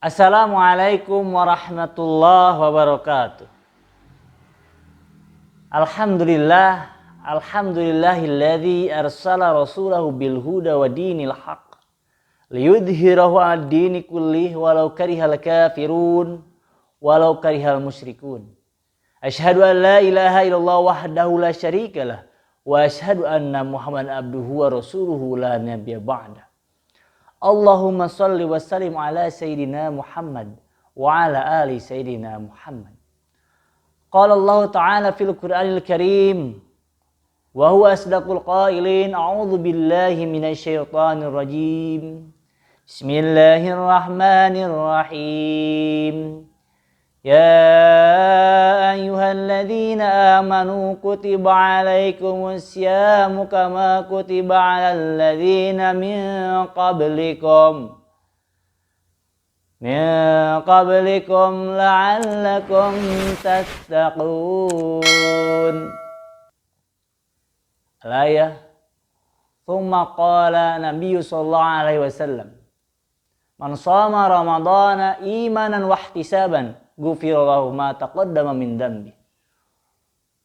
Assalamualaikum warahmatullahi wabarakatuh. Alhamdulillahilladzi arsala rasulahu bil huda wa dinil haqq liyudhhirahu 'alad dini kullih walau karihal kafirun walau karihal musyrikun. Asyhadu an la ilaha illallah wahdahu la syarikalah wa asyhadu anna Muhammadan abduhu wa rasuluhu la nabiyya ba'da. Allahumma shalli wa sallim ala sayyidina Muhammad wa ala ali sayyidina Muhammad. Qala Allah Ta'ala fil Qur'anil Karim wa huwa asdaqul qailin, a'udzu billahi minasy syaithanir rajim. Bismillahirrahmanirrahim. Ya ayyuhalladzina amanu kutiba alaikumus syamu kama kutiba alal ladzina min qablikum la'allakum tattaqun. Al-ayah. Thumma qala Nabi sallallahu alaihi wasallam, man shama ramadhana imanan wa ihtisaban ghufira lahu ma taqaddama min dhanbi.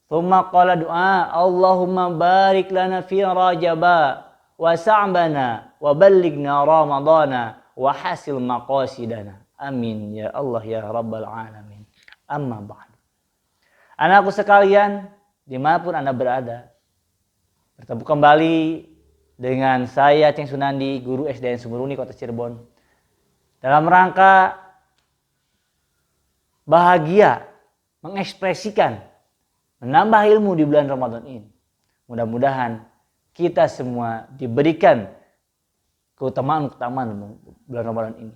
Thumma qala du'a, Allahumma barik lana fi rajaba wa sa'bana wa ballighna ramadhana wa hasil maqasidana. Amin ya Allah ya Rabbal alamin. Amma ba'du. Anakku sekalian, dimanapun Anda berada, bertemu kembali dengan saya Ceng Sunandi, guru SDN Sumberuni Kota Cirebon, dalam rangka bahagia mengekspresikan, menambah ilmu di bulan Ramadan ini. Mudah-mudahan kita semua diberikan keutamaan bulan Ramadan ini.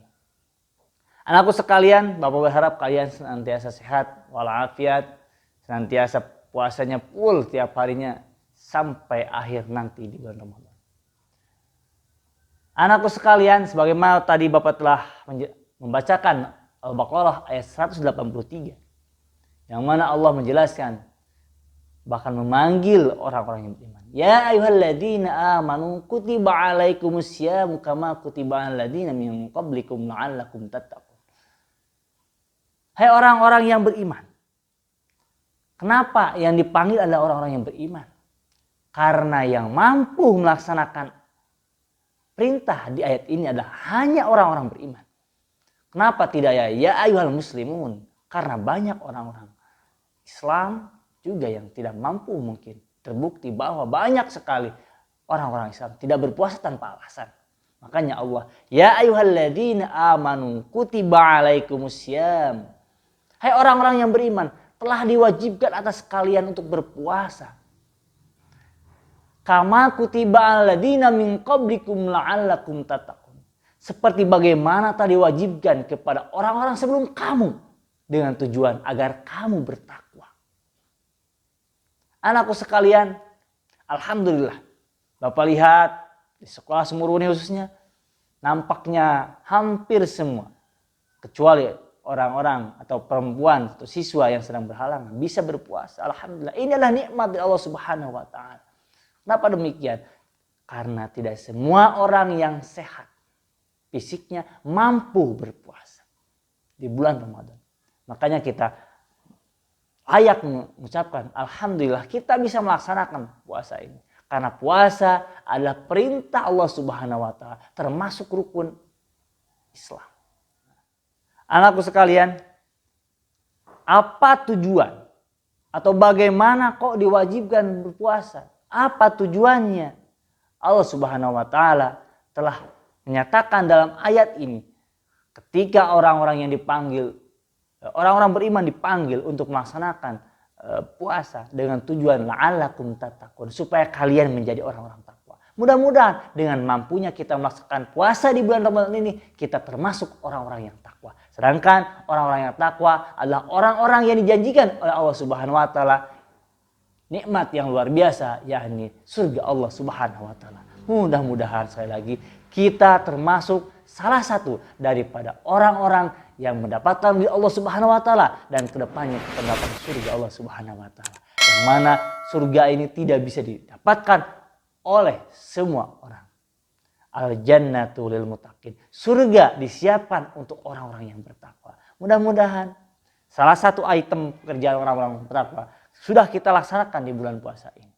Anakku sekalian, Bapak berharap kalian senantiasa sehat walafiat, senantiasa puasanya full tiap harinya sampai akhir nanti di bulan Ramadan. Anakku sekalian, sebagaimana tadi Bapak telah membacakan Al-Baqarah ayat 183, yang mana Allah menjelaskan, bahkan memanggil orang-orang yang beriman. Ya ayyuhalladzina amanu kutiba alaikumus syamu kama kutiba alal ladzina min qablikum la'allakum tattaqun. Hai orang-orang yang beriman. Kenapa yang dipanggil adalah orang-orang yang beriman? Karena yang mampu melaksanakan perintah di ayat ini adalah hanya orang-orang beriman. Kenapa tidak ya ayyuhal muslimun? Karena banyak orang-orang Islam juga yang tidak mampu mungkin. Terbukti bahwa banyak sekali orang-orang Islam tidak berpuasa tanpa alasan. Makanya Allah, ya ayyuhalladzina amanu kutiba alaikumussyam. Hai orang-orang yang beriman, telah diwajibkan atas kalian untuk berpuasa. Kama kutiba alladzina min qablikum la'allakum tattaqun. Seperti bagaimana tadi diwajibkan kepada orang-orang sebelum kamu dengan tujuan agar kamu bertakwa. Anakku sekalian, alhamdulillah, Bapak lihat di sekolah Sumberuni khususnya, nampaknya hampir semua, kecuali orang-orang atau perempuan atau siswa yang sedang berhalangan, bisa berpuasa. Alhamdulillah, ini adalah nikmat dari Allah Subhanahu wa Ta'ala. Kenapa demikian? Karena tidak semua orang yang sehat fisiknya mampu berpuasa di bulan Ramadan. Makanya kita layak mengucapkan alhamdulillah kita bisa melaksanakan puasa ini. Karena puasa adalah perintah Allah Subhanahu wa Ta'ala, termasuk rukun Islam. Anakku sekalian, apa tujuan atau bagaimana kok diwajibkan berpuasa? Apa tujuannya? Allah Subhanahu wa Ta'ala telah menyatakan dalam ayat ini, ketika orang-orang yang dipanggil, orang-orang beriman dipanggil untuk melaksanakan puasa dengan tujuan la'allakum tattaqun, supaya kalian menjadi orang-orang takwa. Mudah-mudahan dengan mampunya kita melaksanakan puasa di bulan Ramadan ini, kita termasuk orang-orang yang takwa. Sedangkan orang-orang yang takwa adalah orang-orang yang dijanjikan oleh Allah Subhanahu wa Ta'ala nikmat yang luar biasa, yakni surga Allah Subhanahu wa Ta'ala. Mudah-mudahan sekali lagi kita termasuk salah satu daripada orang-orang yang mendapatkan dari Allah Subhanahu wa Ta'ala dan kedepannya kita mendapatkan surga Allah Subhanahu wa Ta'ala, yang mana surga ini tidak bisa didapatkan oleh semua orang. Al-jannatu lil muttaqin. Surga disiapkan untuk orang-orang yang bertakwa. Mudah-mudahan salah satu item pekerjaan orang-orang bertakwa sudah kita laksanakan di bulan puasa ini.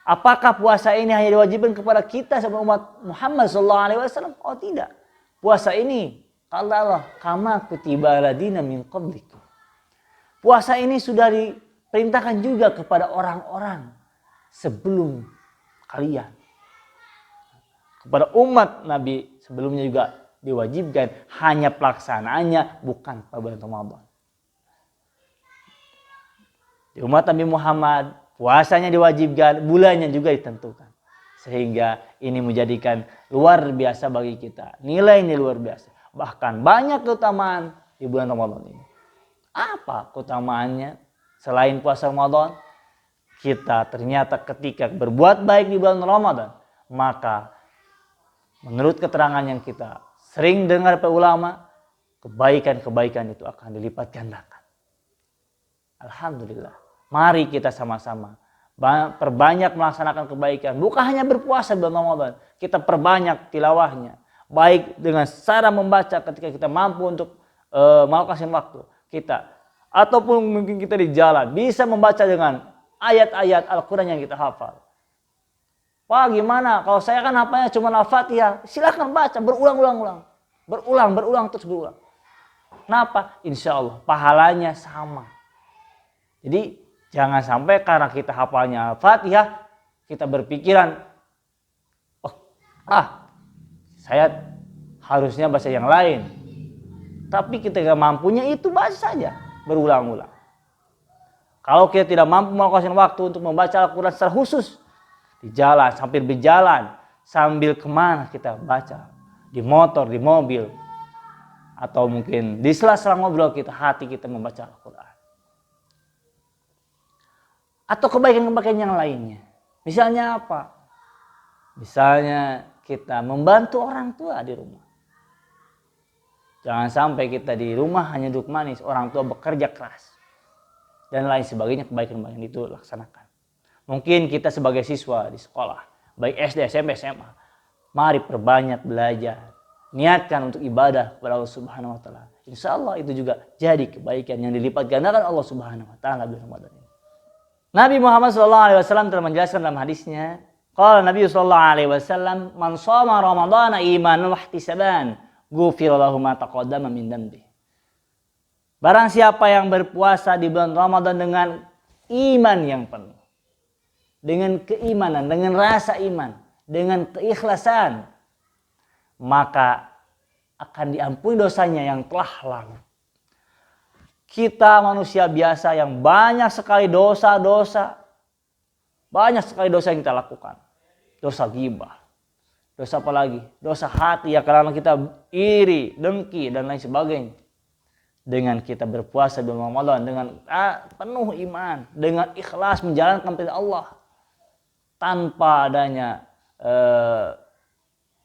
Apakah puasa ini hanya diwajibkan kepada kita sebagai umat Muhammad SAW? Oh tidak. Puasa ini kata Allah, kama kutiba ladina min qablikum. Puasa ini sudah diperintahkan juga kepada orang-orang sebelum kalian. Kepada umat Nabi sebelumnya juga diwajibkan, hanya pelaksanaannya bukan pada bulan Ramadan. Di umat Nabi Muhammad puasanya diwajibkan, bulannya juga ditentukan. Sehingga ini menjadikan luar biasa bagi kita. Nilai ini luar biasa. Bahkan banyak keutamaan di bulan Ramadan ini. Apa keutamaannya? Selain puasa Ramadan, kita ternyata ketika berbuat baik di bulan Ramadan, maka menurut keterangan yang kita sering dengar para ulama, kebaikan-kebaikan itu akan dilipat gandakan. Alhamdulillah. Mari kita sama-sama perbanyak melaksanakan kebaikan. Bukan hanya berpuasa bulan Ramadan. Kita perbanyak tilawahnya. Baik dengan cara membaca ketika kita mampu untuk melakukan waktu kita. Ataupun mungkin kita di jalan. Bisa membaca dengan ayat-ayat Al-Quran yang kita hafal. Wah gimana? Kalau saya kan hafalnya cuma Al-Fatihah. Silahkan baca berulang-ulang. Berulang terus berulang. Kenapa? Insya Allah pahalanya sama. Jadi jangan sampai karena kita hafalnya Al-Fatihah, kita berpikiran, saya harusnya baca yang lain. Tapi ketika mampunya itu baca saja berulang-ulang. Kalau kita tidak mampu melakukan waktu untuk membaca Al-Quran secara khusus, di jalan, sambil berjalan, sambil kemana kita baca, di motor, di mobil, atau mungkin di sela-sela ngobrol kita, hati kita membaca Al-Quran. Atau kebaikan-kebaikan yang lainnya. Misalnya apa? Misalnya kita membantu orang tua di rumah. Jangan sampai kita di rumah hanya duduk manis, orang tua bekerja keras. Dan lain sebagainya, kebaikan-kebaikan itu laksanakan. Mungkin kita sebagai siswa di sekolah, baik SD, SMP, SMA, mari perbanyak belajar. Niatkan untuk ibadah kepada Allah Subhanahu wa taala. Insya Allah itu juga jadi kebaikan yang dilipat gandakan Allah Subhanahu wa taala di Ramadan ini. Nabi Muhammad SAW telah menjelaskan dalam hadisnya, qala Nabi SAW, man shoma Ramadhana imanan wa ihtisaban, ghufira lahu ma taqaddama min dhanbi. Barang siapa yang berpuasa di bulan Ramadan dengan iman yang penuh, dengan keimanan, dengan rasa iman, dengan keikhlasan, maka akan diampuni dosanya yang telah lalu. Kita manusia biasa yang banyak sekali dosa-dosa. Banyak sekali dosa yang kita lakukan. Dosa ghibah. Dosa apa lagi? Dosa hati ya, karena kita iri, dengki dan lain sebagainya. Dengan kita berpuasa di Ramadan dengan penuh iman, dengan ikhlas menjalankan perintah Allah tanpa adanya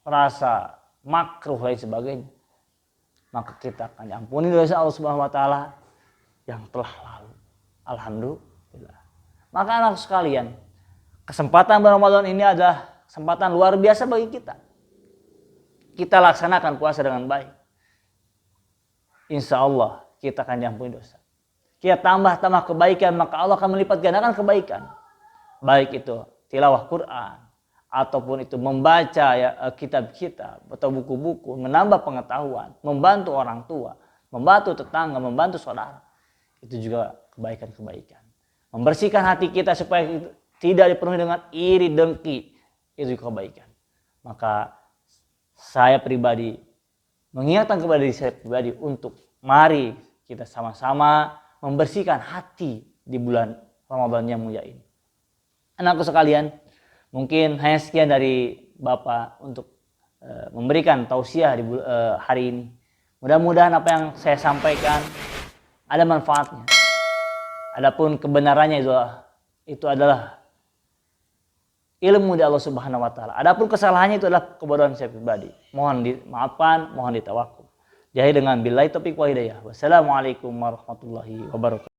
rasa makruh lain sebagainya, maka kita akan diampuni dosa Allah Subhanahu wa taala yang telah lalu. Alhamdulillah. Maka anak sekalian, kesempatan Ramadan ini adalah kesempatan luar biasa bagi kita. Kita laksanakan puasa dengan baik. Insya Allah kita akan diampuni dosa. Kita tambah kebaikan, maka Allah akan melipat gandakan kebaikan. Baik itu tilawah Quran, ataupun itu membaca kitab-kitab atau buku-buku, menambah pengetahuan, membantu orang tua, membantu tetangga, membantu saudara. Itu juga kebaikan-kebaikan. Membersihkan hati kita supaya tidak dipenuhi dengan iri, dengki, itu juga kebaikan. Maka saya pribadi mengingatkan kepada diri saya pribadi untuk mari kita sama-sama membersihkan hati di bulan Ramadan yang mulia ini. Anakku sekalian, mungkin hanya sekian dari Bapak untuk memberikan tausiah di hari ini. Mudah-mudahan apa yang saya sampaikan ada manfaatnya. Adapun kebenarannya itu adalah ilmu dari Allah Subhanahu wa taala. Adapun kesalahannya itu adalah kebodohan saya pribadi. Mohon dimaafkan, mohon ditawakal. Jadi dengan billahi taufiq wal hidayah. Wassalamualaikum warahmatullahi wabarakatuh.